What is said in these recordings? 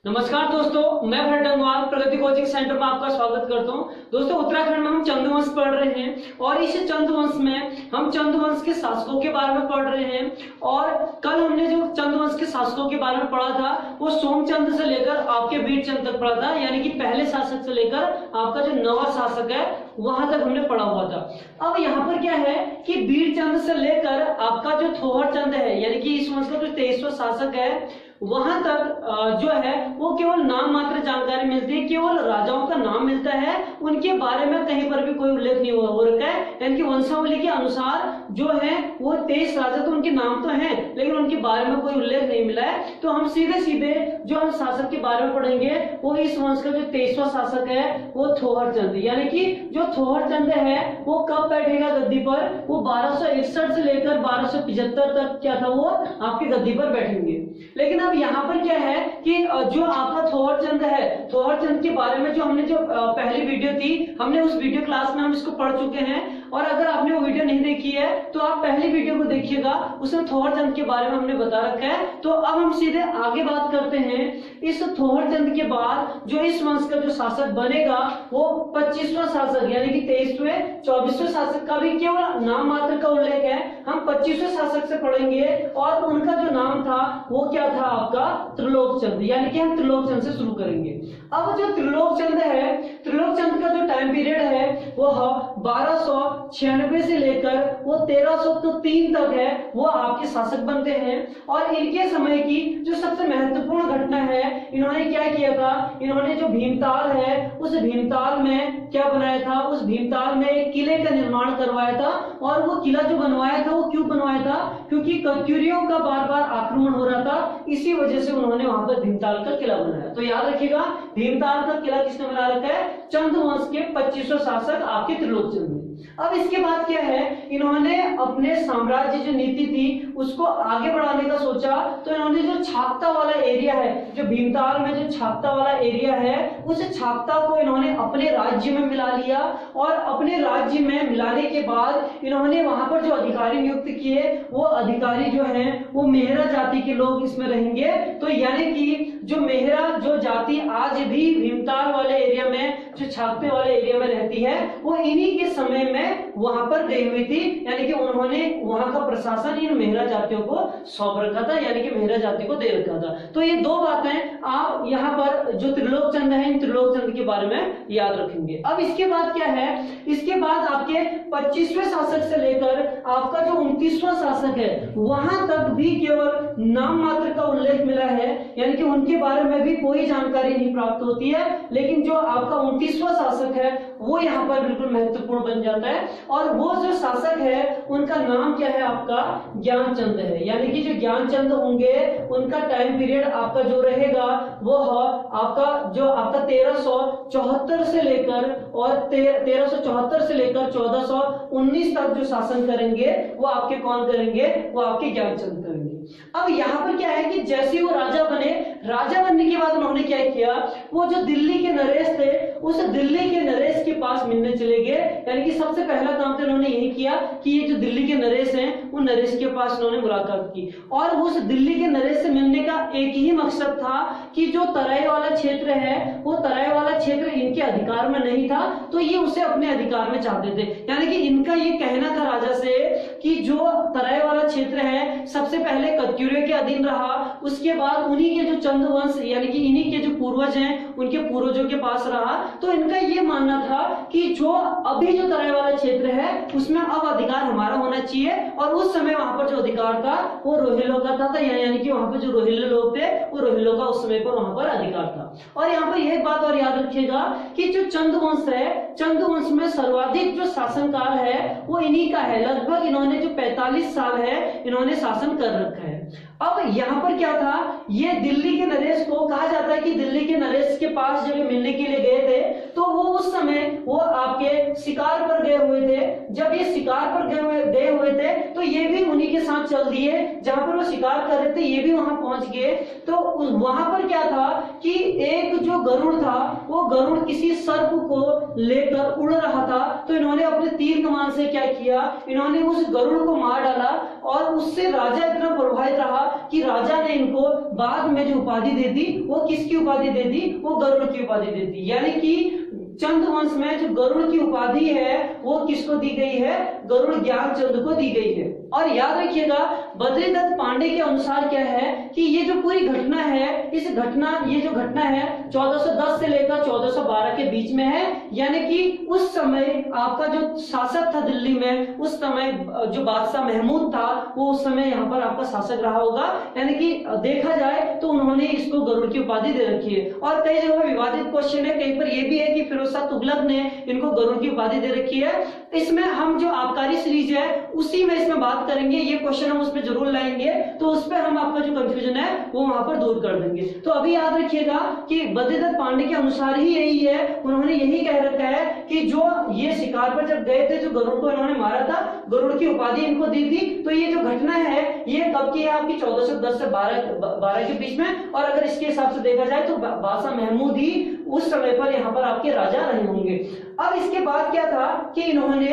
नमस्कार दोस्तों, मैं भरत डंगवाल प्रगति कोचिंग सेंटर में आपका स्वागत करता हूं। दोस्तों, उत्तराखंड में हम चंद्रवंश पढ़ रहे हैं और इस चंद्रवंश में हम चंद्रवंश के शासकों के बारे में पढ़ रहे हैं। और कल हमने जो चंद्रवंश के शासकों के बारे में पढ़ा था वो सोमचंद्र से लेकर आपके वीरचंद तक पढ़ा था, यानी कि पहले शासक से लेकर आपका जो नवा शासक है वहां तक हमने पढ़ा हुआ था। अब यहाँ पर क्या है कि वीरचंद से लेकर आपका जो थोहरचंद है, यानी कि इस वंश का जो 23वां शासक है, वहां तक जो है वो केवल नाम मात्र जानकारी मिलती है, केवल राजाओं का नाम मिलता है, उनके बारे में कहीं पर भी कोई उल्लेख नहीं हो रखा है। यानी कि वंशावली के अनुसार जो है वो 23 राजा तो उनके नाम तो हैं, लेकिन उनके बारे में कोई उल्लेख नहीं मिला है। तो हम सीधे सीधे जो हम शासक के बारे में पढ़ेंगे वो इस वंश का जो 23वां शासक है वो थोहरचंद, यानी कि जो थोहरचंद है वो कब बैठेगा गद्दी पर, वो 1261 से लेकर 1275 तक क्या था वो आपकी गद्दी पर बैठेंगे। लेकिन अब यहाँ पर क्या है कि जो आपका थोहरचंद है, थोहरचंद के बारे में जो हमने जो पहली वीडियो थी, हमने उस वीडियो क्लास में हम इसको पढ़ चुके हैं। और अगर आपने वो वीडियो नहीं देखी है तो आप पहली वीडियो को देखिएगा, उसमें थोहरचंद के बारे में हमने बता रखा है। तो अब हम सीधे आगे बात करते हैं। इस थोहरचंद के बाद जो इस वंश का जो शासक बनेगा वो 25वां शासक, यानी कि 23वें 24वें शासक का भी केवल नाम मात्र का उल्लेख है। हम 25वें शासक से पढ़ेंगे और उनका जो नाम था वो क्या था आपका त्रिलोकचंद, यानी कि हम त्रिलोकचंद से शुरू करेंगे। अब जो त्रिलोकचंद है, त्रिलोकचंद का जो टाइम पीरियड है वो 1296 से लेकर वो 1303 तक है, वो आपके शासक बनते हैं। और इनके समय की जो सबसे महत्वपूर्ण घटना है, इन्होंने क्या किया था, इन्होंने जो भीमताल है उस भीमताल में क्या बनाया था, उस भीमताल में एक किले का निर्माण करवाया था। और वो किला जो बनवाया था वो क्यों बनवाया था, क्योंकि कत्यूरियों का बार बार आक्रमण हो रहा था, इसी वजह से उन्होंने वहां पर भीमताल का किला बनाया। तो याद रखिएगा, भीमताल का किला किसने बना रखा है, चंद्रवंश के 25वें शासक आपके त्रिलोकचंद ने। अब इसके बाद क्या है, इन्होंने अपने साम्राज्य जो नीति थी उसको आगे बढ़ाने का सोचा। तो इन्होंने जो छापता वाला एरिया है, जो भीमताल में जो छापता वाला एरिया है, उस छापता को इन्होंने अपने राज्य में मिला लिया। और अपने राज्य में मिलाने के बाद इन्होंने वहां पर जो अधिकारी नियुक्त किए, वो अधिकारी जो हैं वो मेहरा जाति के लोग इसमें रहेंगे। तो यानी कि जो मेहरा जो जाति आज भी भीमताल वाले एरिया में, जो छापते वाले एरिया में रहती है, वो इन्हीं के समय में वहां पर गई हुई थी। यानी कि उन्होंने वहां का प्रशासन इन मेहरा जातियों को सौंप रखा था, यानी कि मेहरा जाति को दे रखा था। तो ये दो बातें आप यहाँ पर जो त्रिलोकचंद है, इन त्रिलोकचंद के बारे में याद रखेंगे। अब इसके बाद क्या है, इसके बाद आपके 25वें शासक से लेकर आपका जो 29वां शासक है वहां तक भी केवल नाम मात्र का उल्लेख मिला है, यानी कि उनके बारे में भी कोई जानकारी नहीं प्राप्त होती है। लेकिन जो आपका 29वां शासक है वो यहाँ पर बिल्कुल महत्वपूर्ण बन जाता है। और वो जो शासक है उनका नाम क्या है, आपका ज्ञानचंद है। यानी कि जो ज्ञानचंद होंगे उनका टाइम पीरियड आपका जो रहेगा वो आपका जो आपका 1374 से लेकर और 1374 से लेकर 1419 तक जो शासन करेंगे वो आपके कौन करेंगे, वो आपके ज्ञानचंद करेंगे। अब यहाँ पर क्या है कि जैसे वो राजा बने, राजा बनने के बाद उन्होंने क्या किया, वो जो दिल्ली के नरेश थे उस दिल्ली के नरेश के पास मिलने चले गए। यानी कि सबसे पहला काम तो इन्होंने यही किया कि ये जो दिल्ली के नरेश हैं उन नरेश के पास इन्होंने मुलाकात की। और उस दिल्ली के नरेश से मिलने का एक ही मकसद था कि जो तराई वाला क्षेत्र है वो तराई वाला क्षेत्र इनके अधिकार में नहीं था, तो ये उसे अपने अधिकार में चाहते थे। यानी कि इनका ये कहना था राजा से कि जो तराई वाला क्षेत्र है सबसे पहले कत्यूरियों के अधीन रहा, उसके बाद उन्हीं के जो चंद्रवंश यानी कि इन्हीं के जो पूर्वज हैं उनके पूर्वजों के पास रहा। तो इनका ये मानना था कि जो अभी जो तराई वाला क्षेत्र है उसमें अब अधिकार हमारा होना चाहिए। और उस समय वहां पर जो अधिकार था वो रोहिलों का था, यानी कि वहां पर जो रोहिले लोग थे वो रोहिलों का उस समय पर वहां पर अधिकार था। और यहाँ पर यह बात और याद रखिएगा कि जो चंद्रवंश है, चंद्रवंश में सर्वाधिक जो शासनकाल है वो इन्हीं का है। लगभग इन्होंने जो 45 साल है इन्होंने शासन कर रखा है। अब यहाँ पर क्या था, ये दिल्ली के नरेश को कहा जाता है कि दिल्ली के नरेश के पास जब मिलने के लिए गए थे तो वो उस समय वो आपके शिकार पर गए हुए थे। जब ये शिकार पर गए हुए थे तो ये भी उन्हीं के साथ चल दिए, जहां पर वो शिकार कर रहे थे ये भी वहां पहुंच गए। तो वहां पर क्या था कि एक जो गरुड़ था, वो गरुड़ किसी सर्प को लेकर उड़ रहा था। तो इन्होंने अपने तीर कमान से क्या किया, इन्होंने उस गरुड़ को मार डाला और उससे राजा इतना प्रभावित रहा कि राजा ने इनको बाद में जो उपाधि दे दी, वो किसकी उपाधि दे दी, वो गरुड़ की उपाधि दे दी। यानी कि चंद्रवंश में जो गरुड़ की उपाधि है वो किसको दी गई है, गरुड़ ज्ञानचंद को दी गई है। और याद रखिएगा बद्रीदत्त पांडे के अनुसार क्या है कि ये जो पूरी घटना है, ये जो घटना है 1410 से लेकर 1412 के बीच में है। यानी कि उस समय आपका जो शासक था दिल्ली में, उस समय जो बादशाह महमूद था वो उस समय यहाँ पर आपका शासक रहा होगा। यानी कि देखा जाए तो उन्होंने इसको गरुड़ की उपाधि दे रखी है। और कई जगह विवादित क्वेश्चन है, कहीं पर यह भी है कि फिरोज शाह तुगलक ने इनको गरुड़ की उपाधि दे रखी है। इसमें हम जो आबकारी सीरीज है उसी में इसमें बात करेंगे, ये क्वेश्चन हम उसमें जरूर लाएंगे, तो उस पर हम आपका जो कंफ्यूजन है वो वहां पर दूर कर देंगे। तो अभी याद रखिएगा कि बद्रीदत्त पांडे के अनुसार ही यही है, उन्होंने यही कह रखा है कि जो ये शिकार पर जब गए थे, जो गरुड़ को इन्होंने मारा था, गरुड़ की उपाधि इनको दी थी। तो ये जो घटना है ये कब की है, आपकी 1410 से 12 के बीच में। और अगर इसके हिसाब से देखा जाए तो बादशाह महमूद ही उस समय पर यहाँ पर आपके राजा रहे होंगे। अब इसके बाद क्या था कि इन्होंने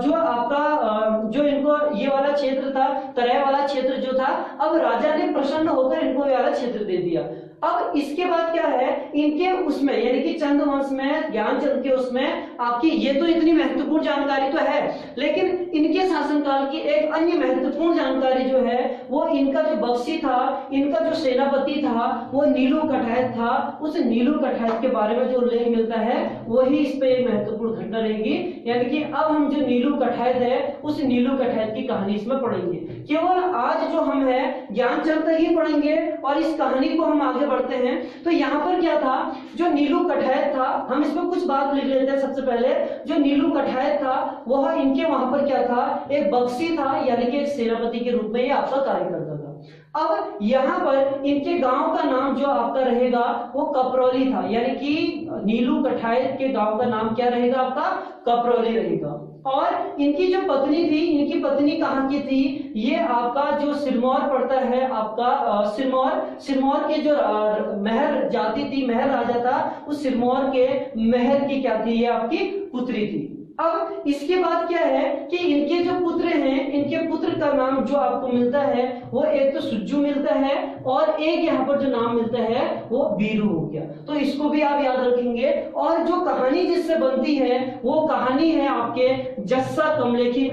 जो आपका जो इनको ये वाला क्षेत्र था, तराई वाला क्षेत्र जो था, अब राजा ने प्रसन्न होकर इनको ये वाला क्षेत्र दे दिया। अब इसके बाद क्या है, इनके उसमें यानी कि चंद्रवंश में, ज्ञानचंद के उसमें आपकी ये तो इतनी महत्वपूर्ण जानकारी तो है, लेकिन इनके शासनकाल की एक अन्य महत्वपूर्ण जानकारी जो है वो इनका जो बख्शी था, इनका जो सेनापति था वो नीलू कठायत था। उस नीलू कठायत के बारे में जो उल्लेख मिलता है वही इस पे एक महत्वपूर्ण घटना रहेगी। यानी कि अब हम जो नीलू कठायत है उस नीलू कठायत की कहानी इसमें पढ़ेंगे। केवल आज जो हम है ज्ञानचंद तक ही पढ़ेंगे और इस कहानी को हम आगे बढ़ते हैं। तो यहाँ पर क्या था, जो नीलू कठायत था, हम इसमें कुछ बात लिख लेते हैं। सबसे पहले जो नीलू कठायत था वह इनके वहां पर क्या था, एक बख्शी था, यानी कि एक सेनापति के रूप में ये आपका कार्य करता था। अब यहाँ पर इनके गांव का नाम जो आपका रहेगा वो कपरौली था, यानी कि नीलू कठायत के गांव का नाम क्या रहेगा, आपका कपरौली रहेगा। और इनकी जो पत्नी थी, इनकी पत्नी कहाँ की थी, ये आपका जो सिरमौर पड़ता है आपका सिरमौर के जो महर जाति थी, महर राजा था, उस सिरमौर के महर की क्या थी, ये आपकी पुत्री थी। अब इसके बाद क्या है कि इनके जो पुत्र हैं, इनके पुत्र का नाम जो आपको मिलता है वो एक तो सुज्जू मिलता है और एक यहाँ पर जो नाम मिलता है वो बीरू हो गया। तो इसको भी आप याद रखेंगे। और जो कहानी जिससे बनती है वो कहानी है आपके जस्सा कमलेखी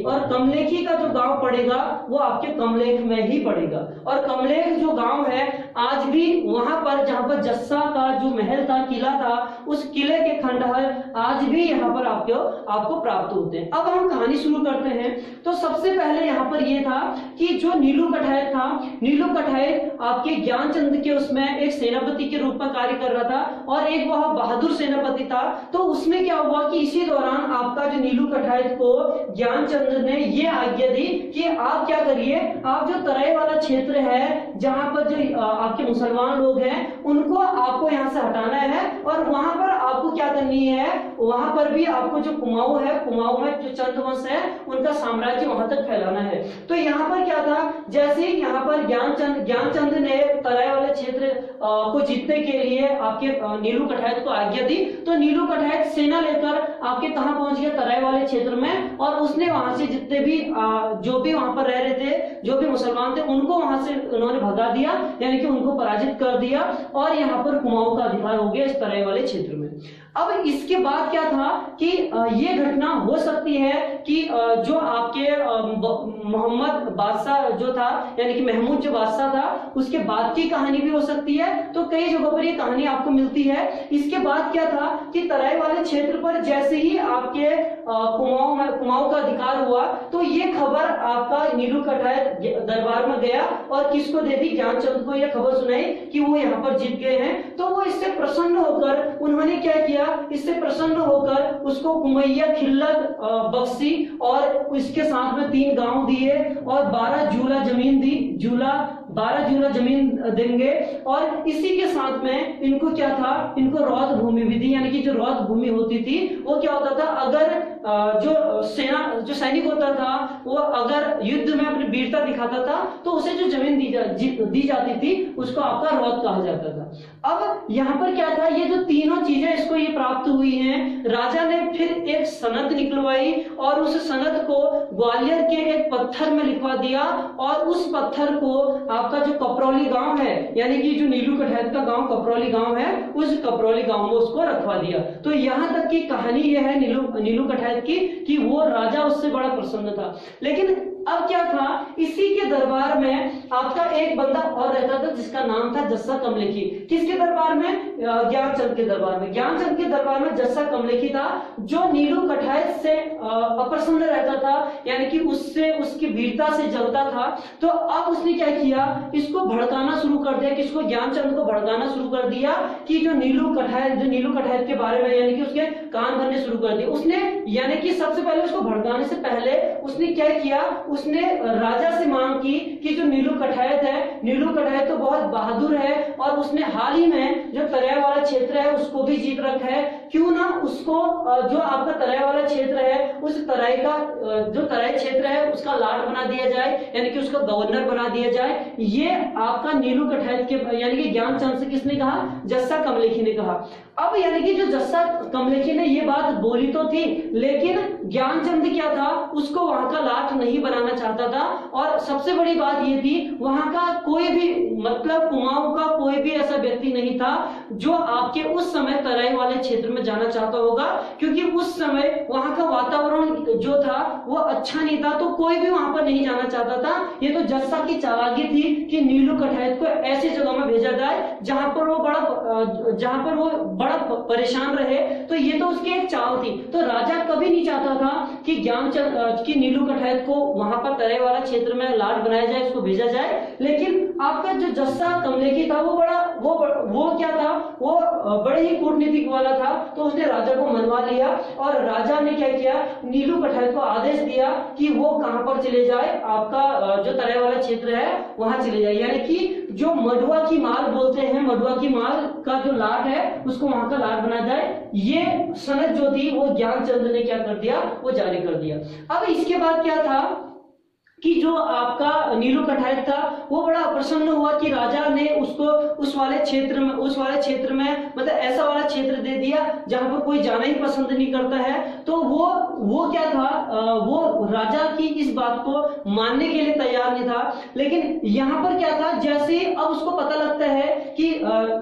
और कमलेखी का जो गांव पड़ेगा वो आपके कमलेख में ही पड़ेगा। और कमलेख जो गांव है आज भी वहां पर जहां पर जस्सा का जो महल था, किला था, उस किले के खंडहर आज भी यहाँ पर आपको प्राप्त होते हैं। अब हम कहानी शुरू करते हैं। तो सबसे पहले यहाँ पर यह था कि जो नीलू कठायत था, नीलू कठायत आपके ज्ञानचंद के उसमें एक सेनापति के रूप में कार्य कर रहा था और एक वह बहादुर सेनापति था। तो उसमें क्या हुआ कि इसी दौरान आपका जो नीलू कठायत को ज्ञानचंद ने ये आज्ञा दी कि आप क्या करिए, आप जो तराई वाला क्षेत्र है जहां पर जो आपके मुसलमान लोग हैं उनको आपको यहां से हटाना है और वहां पर आपको क्या करनी है, वहां पर भी आपको जो कुमाऊं में जो चंद्रवंश है उनका साम्राज्य वहां तक फैलाना है। तो यहाँ पर क्या था, जैसे ही यहाँ पर ज्ञानचंद ने तराई वाले क्षेत्र को जीतने के लिए आपके नीलू कठायत को आज्ञा दी। तो नीलू कठायत सेना लेकर आपके कहां पहुंच गया, तराई वाले क्षेत्र में, और उसने वहां से जितने भी जो भी वहां पर रह रहे थे, जो भी मुसलमान थे, उनको वहां से उन्होंने भगा दिया, यानी कि उनको पराजित कर दिया और यहाँ पर कुमाऊं का अधिकार हो गया इस तराई वाले क्षेत्र में। अब इसके बाद क्या था कि ये घटना हो सकती है कि जो आपके मोहम्मद बादशाह जो था, यानी कि महमूद जो बादशाह था, उसके बाद की कहानी भी हो सकती है। तो कई जगहों पर ये कहानी आपको मिलती है। इसके बाद क्या था कि तराई वाले क्षेत्र पर जैसे ही आपके कुमाऊं का अधिकार हुआ तो ये खबर आपका नीलू कठायत दरबार में गया और किसको दे दी, ज्ञानचंद को यह खबर सुनाई कि वो यहाँ पर जीत गए हैं। तो वो इससे प्रसन्न होकर उन्होंने क्या किया, इससे प्रसन्न होकर उसको कुमैया खिल्लत बख्शी और इसके साथ में 3 गांव दिए और 12 जूला जमीन दी, 12 जूला जमीन देंगे। और इसी के साथ में इनको क्या था, इनको रौद भूमि भी दी, यानी कि जो रौद भूमि होती थी वो क्या होता था, अगर जो सैनिक होता था वो अगर युद्ध में अपनी वीरता दिखाता था तो उसे जो जमीन दी जाती थी उसको आपका रौद कहा जाता था। अब यहाँ पर क्या था, ये जो तीनों चीजें इसको ये प्राप्त हुई हैं, राजा ने फिर एक सनद निकलवाई और उस सनद को ग्वालियर के एक पत्थर में लिखवा दिया और उस पत्थर को आपका जो कपरौली गांव है, यानी कि जो नीलू कठैत का गांव कपरौली गांव है, उस कपरौली गांव में उसको रखवा दिया। तो यहां तक की कहानी यह है नीलू कठैत की कि वो राजा उससे बड़ा प्रसन्न था। लेकिन अब क्या था, इसी के दरबार में आपका एक बंदा और रहता था जिसका नाम था जस्सा कमलेखी। किसके दरबार में? ज्ञानचंद के दरबार में। ज्ञानचंद के दरबार में जस्सा कमलेखी था जो नीलू कठैत से अप्रसन्न रहता था, यानी कि उससे उसकी वीरता से जलता था। तो अब उसने क्या किया, इसको भड़काना शुरू कर दिया, किसको? ज्ञानचंद को भड़काना शुरू कर दिया कि जो नीलू कठैत के बारे में, यानी कि उसके कान भरने शुरू कर दिए उसने। यानी कि सबसे पहले उसको भड़काने से पहले उसने क्या किया, उसने राजा से मांग की कि जो नीलू कठैत है, नीलू कठैत तो बहुत बहादुर है और उसने हाल ही में जो तराई वाला क्षेत्र है उसको भी जीत रखा है, क्यों ना उसको जो आपका तराई वाला क्षेत्र है उस तराई का जो तराई क्षेत्र है उसका लाट बना दिया जाए, यानी कि उसका गवर्नर बना दिया जाए। ये आपका नीलू कठैत के यानी कि ज्ञानचंद से किसने कहा? जस्सा कमलेखी ने कहा। अब यानी कि जो जस्सा कमलेखी ने ये बात बोली तो थी, लेकिन ज्ञानचंद क्या था, उसको वहां का लाट नहीं बनाना चाहता था। और सबसे बड़ी बात ये थी, वहां का कोई भी मतलब कुमाऊं का कोई भी ऐसा व्यक्ति नहीं था जो आपके उस समय तराई वाले क्षेत्र में जाना चाहता होगा, क्योंकि उस समय वहां का वातावरण जो था वो अच्छा नहीं था, तो कोई भी वहां पर नहीं जाना चाहता था। ये तो जस्सा की चालाकी थी कि नीलू कठैत को ऐसी जगह में भेजा जाए जहां पर वो बड़ा परेशान रहे। तो ये तो उसकी एक चाल थी। तो राजा कभी नहीं चाहता था कि नीलू कठैत को वहां पर तराई वाला क्षेत्र में लाट बनाया जाए, उसको भेजा जाए। लेकिन आपका जो जस्सा कमलेखी था वो क्या था, वो बड़े ही कूटनीतिक वाला था। तो उसने राजा को मनवा लिया और राजा ने क्या किया, नीलू कठैत को आदेश दिया कि वो कहां पर चले जाए, आपका जो तराई वाला क्षेत्र है वहां चले जाए, यानी कि जो मडुआ की माल बोलते हैं, मडुआ की माल का जो लाट है उसको वहां का लाट बना जाए। ये सनद जो थी वो ज्ञानचंद ने क्या कर दिया, वो जारी कर दिया। अब इसके बाद क्या था कि जो आपका नीलू कठैत था वो बड़ा प्रसन्न हुआ कि राजा ने उसको उस वाले क्षेत्र में मतलब ऐसा वाला क्षेत्र दे दिया जहां पर कोई जाना ही पसंद नहीं करता है। तो वो क्या था, वो राजा की इस बात को मानने के लिए तैयार नहीं था। लेकिन यहाँ पर क्या था, जैसे अब उसको पता लगता है कि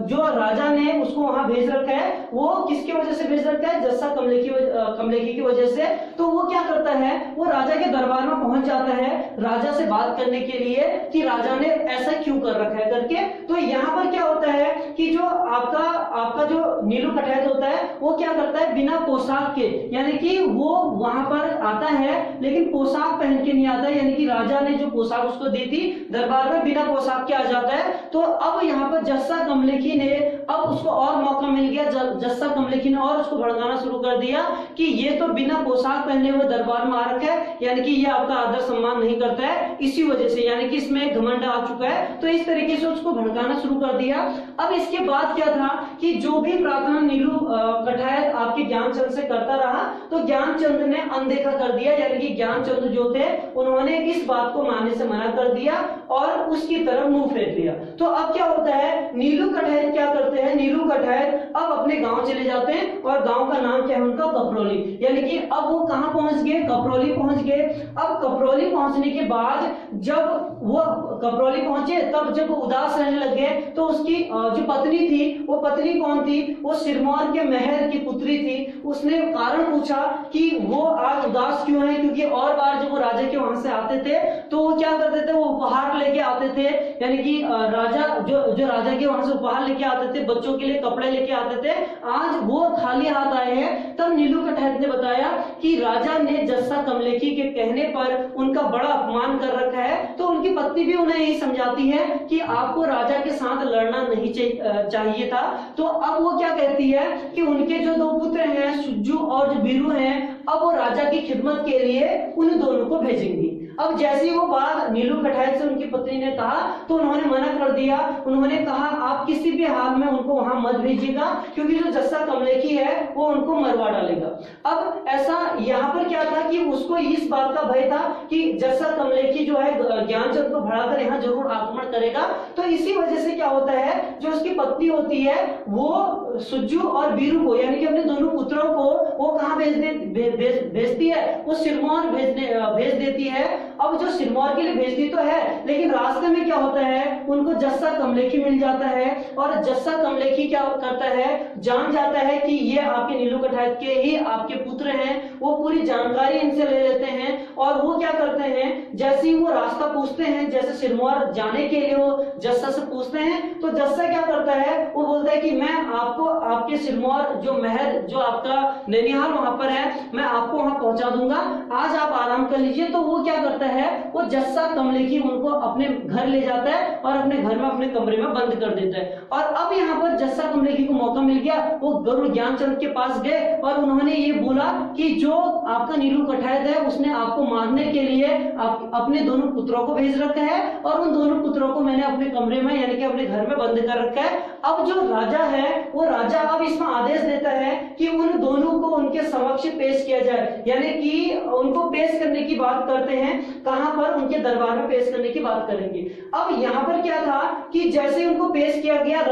जो राजा ने उसको वहां भेज रखा है वो किसकी वजह से भेज रखा है, जस्सा कमलेखी की वजह से। तो वो क्या करता है, वो राजा के दरबार में पहुंच जाता है राजा से बात करने के लिए कि राजा ने ऐसा क्यों कर रखा है करके। तो यहाँ पर क्या होता है कि जो आपका जो नीलू कठैत होता है वो क्या करता है, बिना पोशाक के, यानी कि वो वहां पर आता है लेकिन पोशाक पहन के नहीं आता, यानी कि राजा ने जो पोशाक उसको दी थी दरबार में बिना पोशाक के आ जाता है। तो अब यहाँ पर जस्सा कमलेखी ने अब उसको और मौका मिल गया, जस्सा कमलेखी ने और उसको भड़काना शुरू कर दिया कि ये तो बिना पोशाक पहने हुए दरबार में आ रखा है, यानी कि ये आपका आदर सम्मान नहीं करता है, इसी वजह से, यानी कि इसमें घमंड आ चुका है। तो इस तरीके से उसको भड़काना शुरू कर दिया। अब इसके बाद क्या था कि जो भी प्रार्थना नीलू कठैत आपके ज्ञानचंद से करता रहा तो ज्ञानचंद ने अनदेखा कर दिया, यानी कि ज्ञानचंद जो थे उन्होंने इस बात को मानने से मना कर दिया और उसकी तरफ मुंह फेर दिया। तो अब क्या होता है, नीलू कठैत क्या करते हैं, नीलू कठैत अब अपने गांव चले जाते हैं और गांव का नाम क्या है उनका, कपरौली, यानी कि अब वो कहां पहुंच गए, कपरौली पहुंच गए। अब कपरौली पहुंचने के बाद जब वो कपरौली पहुंचे तब जब उदास रहने लगे तो उसकी जो पत्नी थी, वो पत्नी कौन थी, वो सिरमौर के मेहर की पुत्री थी। उसने कारण पूछा कि वो आज उदास क्यों है, क्योंकि और बार जब वो राजा के वहां से आते थे तो वो क्या करते थे, वो उपहार लेके आते थे, यानी कि राजा जो राजा के वहां से उपहार लेके आते थे, बच्चों के लिए कपड़े लेके आते थे। आज वो खाली हाथ आए हैं। तब नीलू कठैत ने बताया कि राजा ने जस्सा कमलेखी के कहने पर उनका बड़ा अपमान कर रखा है। तो उनकी पत्नी भी उन्हें यही समझाती है कि आपको राजा के साथ लड़ना नहीं चाहिए था। तो अब वो क्या कहती है कि उनके जो दो पुत्र हैं सुज्जू और जो बीरू हैं, अब वो राजा की खिदमत के लिए उन दोनों को भेजेंगी। अब जैसी वो बात नीलू कठायत से उनकी पत्नी ने कहा तो उन्होंने मना कर दिया। उन्होंने कहा आप किसी भी हाल में उनको वहां मत भेजिएगा, क्योंकि जो जस्सा कमलेखी है वो उनको मरवा डालेगा। अब ऐसा यहाँ पर क्या था कि उसको इस बात का भय था कि जस्सा कमलेखी जो है ज्ञानचंद को भड़ाकर यहाँ जरूर आक्रमण करेगा। तो इसी वजह से क्या होता है, जो उसकी पत्नी होती है वो सुज्जू और बीरू को यानी कि अपने दोनों पुत्रों को वो कहाँ भेजती है, वो सिरमौर भेज देती है। अब जो सिरमौर के लिए भेजती तो है, लेकिन रास्ते में क्या होता है, उनको जस्सा कमलेखी मिल जाता है और जस्सा कमलेखी क्या करता है, जान जाता है कि ये आपके नीलू कठायत के ही आपके पुत्र हैं। वो पूरी जानकारी इनसे ले लेते हैं और वो क्या करते हैं, जैसे ही वो रास्ता पूछते हैं, जैसे सिरमौर जाने के लिए वो जस्सा से पूछते हैं, तो जस्सा क्या करता है, वो बोलता है कि मैं आपको आपके सिरमौर जो महल जो आपका नैनिहाल वहां पर है, मैं आपको वहां पहुंचा दूंगा, आज आप आराम कर लीजिए। तो वो क्या करता है, वो जस्सा कमलेखी उनको अपने घर ले जाता है और अपने घर में अपने कमरे में बंद कर देता है। और अब यहाँ पर जस्सा कमलेखी को मौका मिल गया, वो गुरु ज्ञानचंद के पास गए और उन्होंने ये बोला कि जो आपका नीलू कठायत है उसने आपको मारने के लिए अपने दोनों पुत्रों को भेज रखा है और उन दोनों पुत्रों को मैंने अपने कमरे में यानी कि अपने घर में बंद कर रखा है। अब जो राजा है वो राजा अब इसमें आदेश देता है कि उन दोनों को उनके समक्ष पेश किया जाए, यानी कि उनको पेश करने की बात करते हैं। कहां पर, उनके दरबार में पेश करने की बात करेंगे। अब यहाँ पर क्या था कि जैसे उनको पेश किया गया,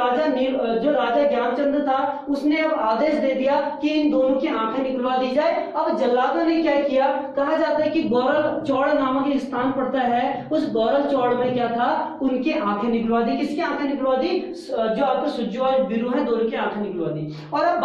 जो राजा ज्ञानचंद था उसने अब आदेश दे दिया कि इन दोनों की आंखें निकलवा दी जाए। अब जल्लादों ने क्या किया, कहा जाता है कि गौरल चौड़ नामक एक स्थान पड़ता है, उस गौरल चौड़ में क्या था, उनकी आंखें निकलवा दी। किसकी आंखें निकलवा दी, जो आपके सुज्जू और बीरू हैं दोनों की आंखें निकलवा दी। और अब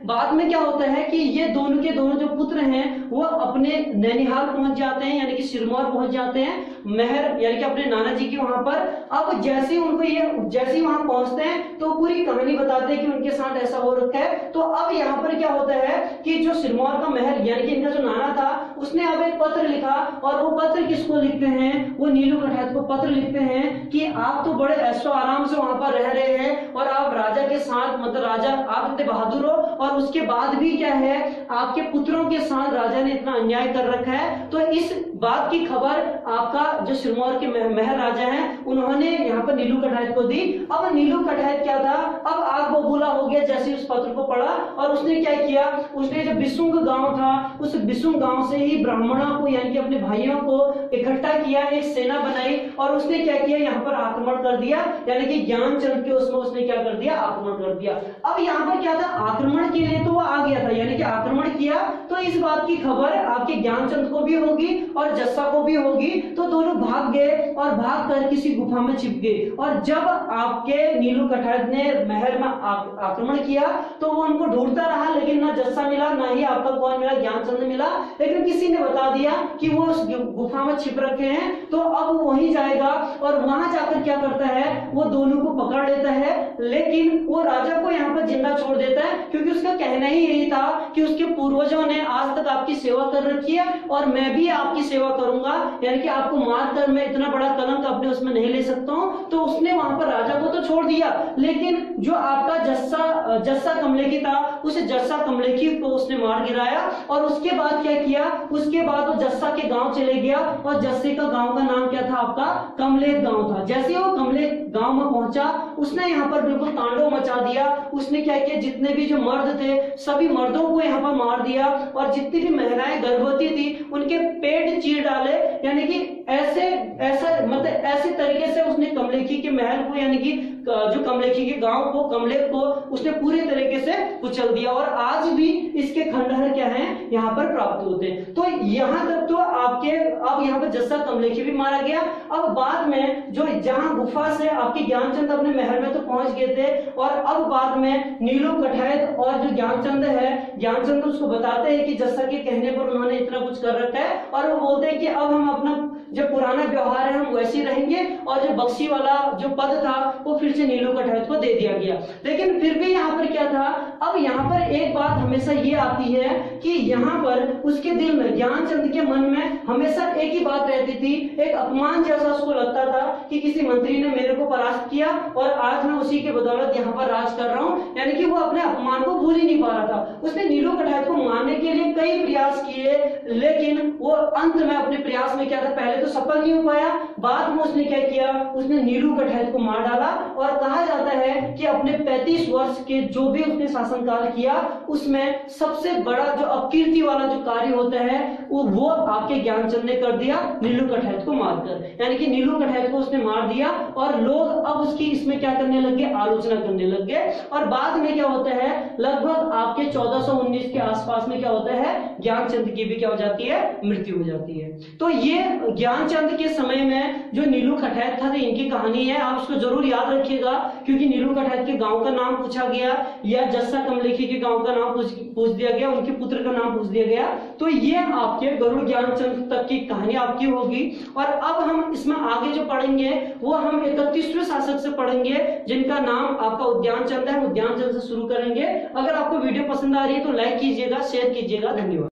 बाद में क्या होता है कि ये दोनों के दोनों जो पुत्र हैं वो अपने नैनिहाल पहुंच जाते हैं, यानी कि सिरमौर पहुंच जाते हैं, महर यानी कि अपने नाना जी के वहां पर। अब जैसे ही वहां पहुंचते हैं तो पूरी कहानी बताते हैं कि उनके साथ ऐसा हो रखा है। तो अब यहाँ पर क्या होता है कि जो सिरमौर का महल यानी कि इनका जो नाना था उसने अब एक पत्र लिखा, और वो पत्र किसको लिखते हैं, वो नीलू कठायत को पत्र लिखते हैं कि आप तो बड़े ऐशो आराम से वहां पर रह रहे हैं और आप राजा के साथ, मतलब राजा आप इतने बहादुर हो, और उसके बाद भी क्या है, आपके पुत्रों के साथ राजा ने इतना अन्याय कर रखा है। तो इस बात की खबर आपका जो सिरमौर के महर राजा हैं उन्होंने यहाँ पर नीलू कठायत को दी। अब नीलू कठायत क्या था, अब आग बबूला हो गया जैसे उस पत्र को पढ़ा, और उसने क्या किया, उसने जो बिसुंग गांव था उस बिसुंग गांव से ही ब्राह्मणों को यानी कि अपने भाइयों को इकट्ठा किया, एक सेना बनाई और उसने क्या किया, यहाँ पर आक्रमण कर दिया, यानी कि ज्ञानचंद के उसने क्या कर दिया, आक्रमण कर दिया। अब यहाँ पर क्या था, आक्रमण के लिए तो वो आ गया था, यानी कि आक्रमण किया, तो इस बात की खबर आपके ज्ञानचंद को भी होगी और जस्सा को भी होगी। तो दोनों भाग गए और भाग कर किसी गुफा में छिप गए, और जब आपके नीलू कठायत ने महल में आक्रमण किया तो वो उनको ढूंढता रहा, लेकिन ना जस्सा मिला ना ही आपका कौन मिला, ज्ञानचंद मिला। लेकिन किसी ने बता दिया कि वो उस गुफा में छिप रखे हैं, तो अब वहीं जाएगा और वहां जाकर क्या करता है, वो दोनों को पकड़ लेता है, लेकिन वो राजा को यहाँ पर जिंदा छोड़ देता है, क्योंकि उसका कहना ही यही था कि उसके पूर्वजों ने आज तक आपकी सेवा कर रखी है और मैं भी आपकी सेवा करूंगा, यानी कि आपको मारकर मैं इतना बड़ा कलंक अपने उसमें नहीं ले सकता हूं। तो उसने वहां पर राजा को तो छोड़ दिया, लेकिन जो आपका जस्सा कमलेखी था उस जस्सा कमलेखी को उसने मार गिराया। और उसके बाद क्या किया, उसके बाद वो जस्सा के गांव चले गया, और जस्से का गांव का नाम क्या था, आपका कमलेख गांव था। जैसे वो कमलेख गांव में पहुंचा उसने यहाँ पर बिल्कुल तांडव मचा दिया। उसने क्या किया, जितने भी जो मर्द थे सभी मर्दों को यहाँ पर मार दिया, और जितनी भी महिलाएं गर्भवती थी उनके पेट चीर डाले, यानी कि ऐसे तरीके से उसने कमलेखी के महल को यानी कि जो कमलेखी के गांव को, कमलेख को उसने पूरे तरीके से कुचल दिया। और आज भी इसके खंडहर क्या हैं, यहाँ पर प्राप्त होते हैं। तो यहाँ तक तो आपके अब यहाँ पर जस्सा कमलेखी भी मारा गया। अब बाद में जो जहां गुफा से आपके ज्ञानचंद अपने महल में तो पहुंच गए थे, और अब बाद में नीलू कठायत और जो ज्ञानचंद है, ज्ञानचंद उसको बताते हैं कि जस्सा के कहने पर उन्होंने इतना कुछ कर रखा है, और वो बोलते हैं कि अब हम अपना जो पुराना व्यवहार है हम वैसे ही रहेंगे, और जो बख्शी वाला जो पद था वो फिर से नीलू कठैत को दे दिया गया। लेकिन फिर भी यहाँ पर क्या था, अब यहाँ पर एक बात हमेशा ये आती है कि यहाँ पर उसके दिल में, ज्ञानचंद के मन में हमेशा एक ही बात रहती थी, एक अपमान जैसा उसको लगता था कि किसी मंत्री ने मेरे को परास्त किया और आज मैं उसी के बदौलत यहाँ पर राज कर रहा हूँ, यानी कि वो अपने अपमान को भूल ही नहीं पा रहा था। उसने नीलू कठैत को मारने के लिए कई प्रयास किए, लेकिन वो अंत में अपने प्रयास में क्या था, पहले तो सफल नहीं हो पाया, बाद में उसने क्या किया, उसने नीलू कठैत को मार डाला। और कहा जाता है कि अपने 35 वर्ष के जो भी उसने शासनकाल किया उसमें सबसे बड़ा जो अपकीर्ति वाला जो कार्य होता है वो आपके ज्ञानचंद ने कर दिया, नीलू कठैत को मारकर, यानी कि नीलू कठैत को उसने मार दिया और लोग अब उसकी इसमें क्या करने लग गए, आलोचना करने लग गए। और बाद में क्या होता है, लगभग आपके 1419 के आसपास में क्या होता है, ज्ञानचंद की भी क्या हो जाती है, मृत्यु हो जाती है। तो ये ज्ञानचंद के समय में जो नीलू कठैत था, इनकी कहानी है, आप इसको जरूर याद रखिएगा, क्योंकि नीलू कठैत के गांव का नाम पूछा गया या जस्सा कमलेखी के गांव का नाम पूछ दिया गया, उनके पुत्र का नाम पूछ दिया गया। तो ये आपके गरुड़ ज्ञानचंद तक की कहानी आपकी होगी। और अब हम इसमें आगे जो पढ़ेंगे वो हम 31वें शासक से पढ़ेंगे, जिनका नाम आपका उद्यानचंद है। उद्यानचंद से शुरू करेंगे। अगर आपको वीडियो पसंद आ रही है तो लाइक कीजिएगा, शेयर कीजिएगा। धन्यवाद।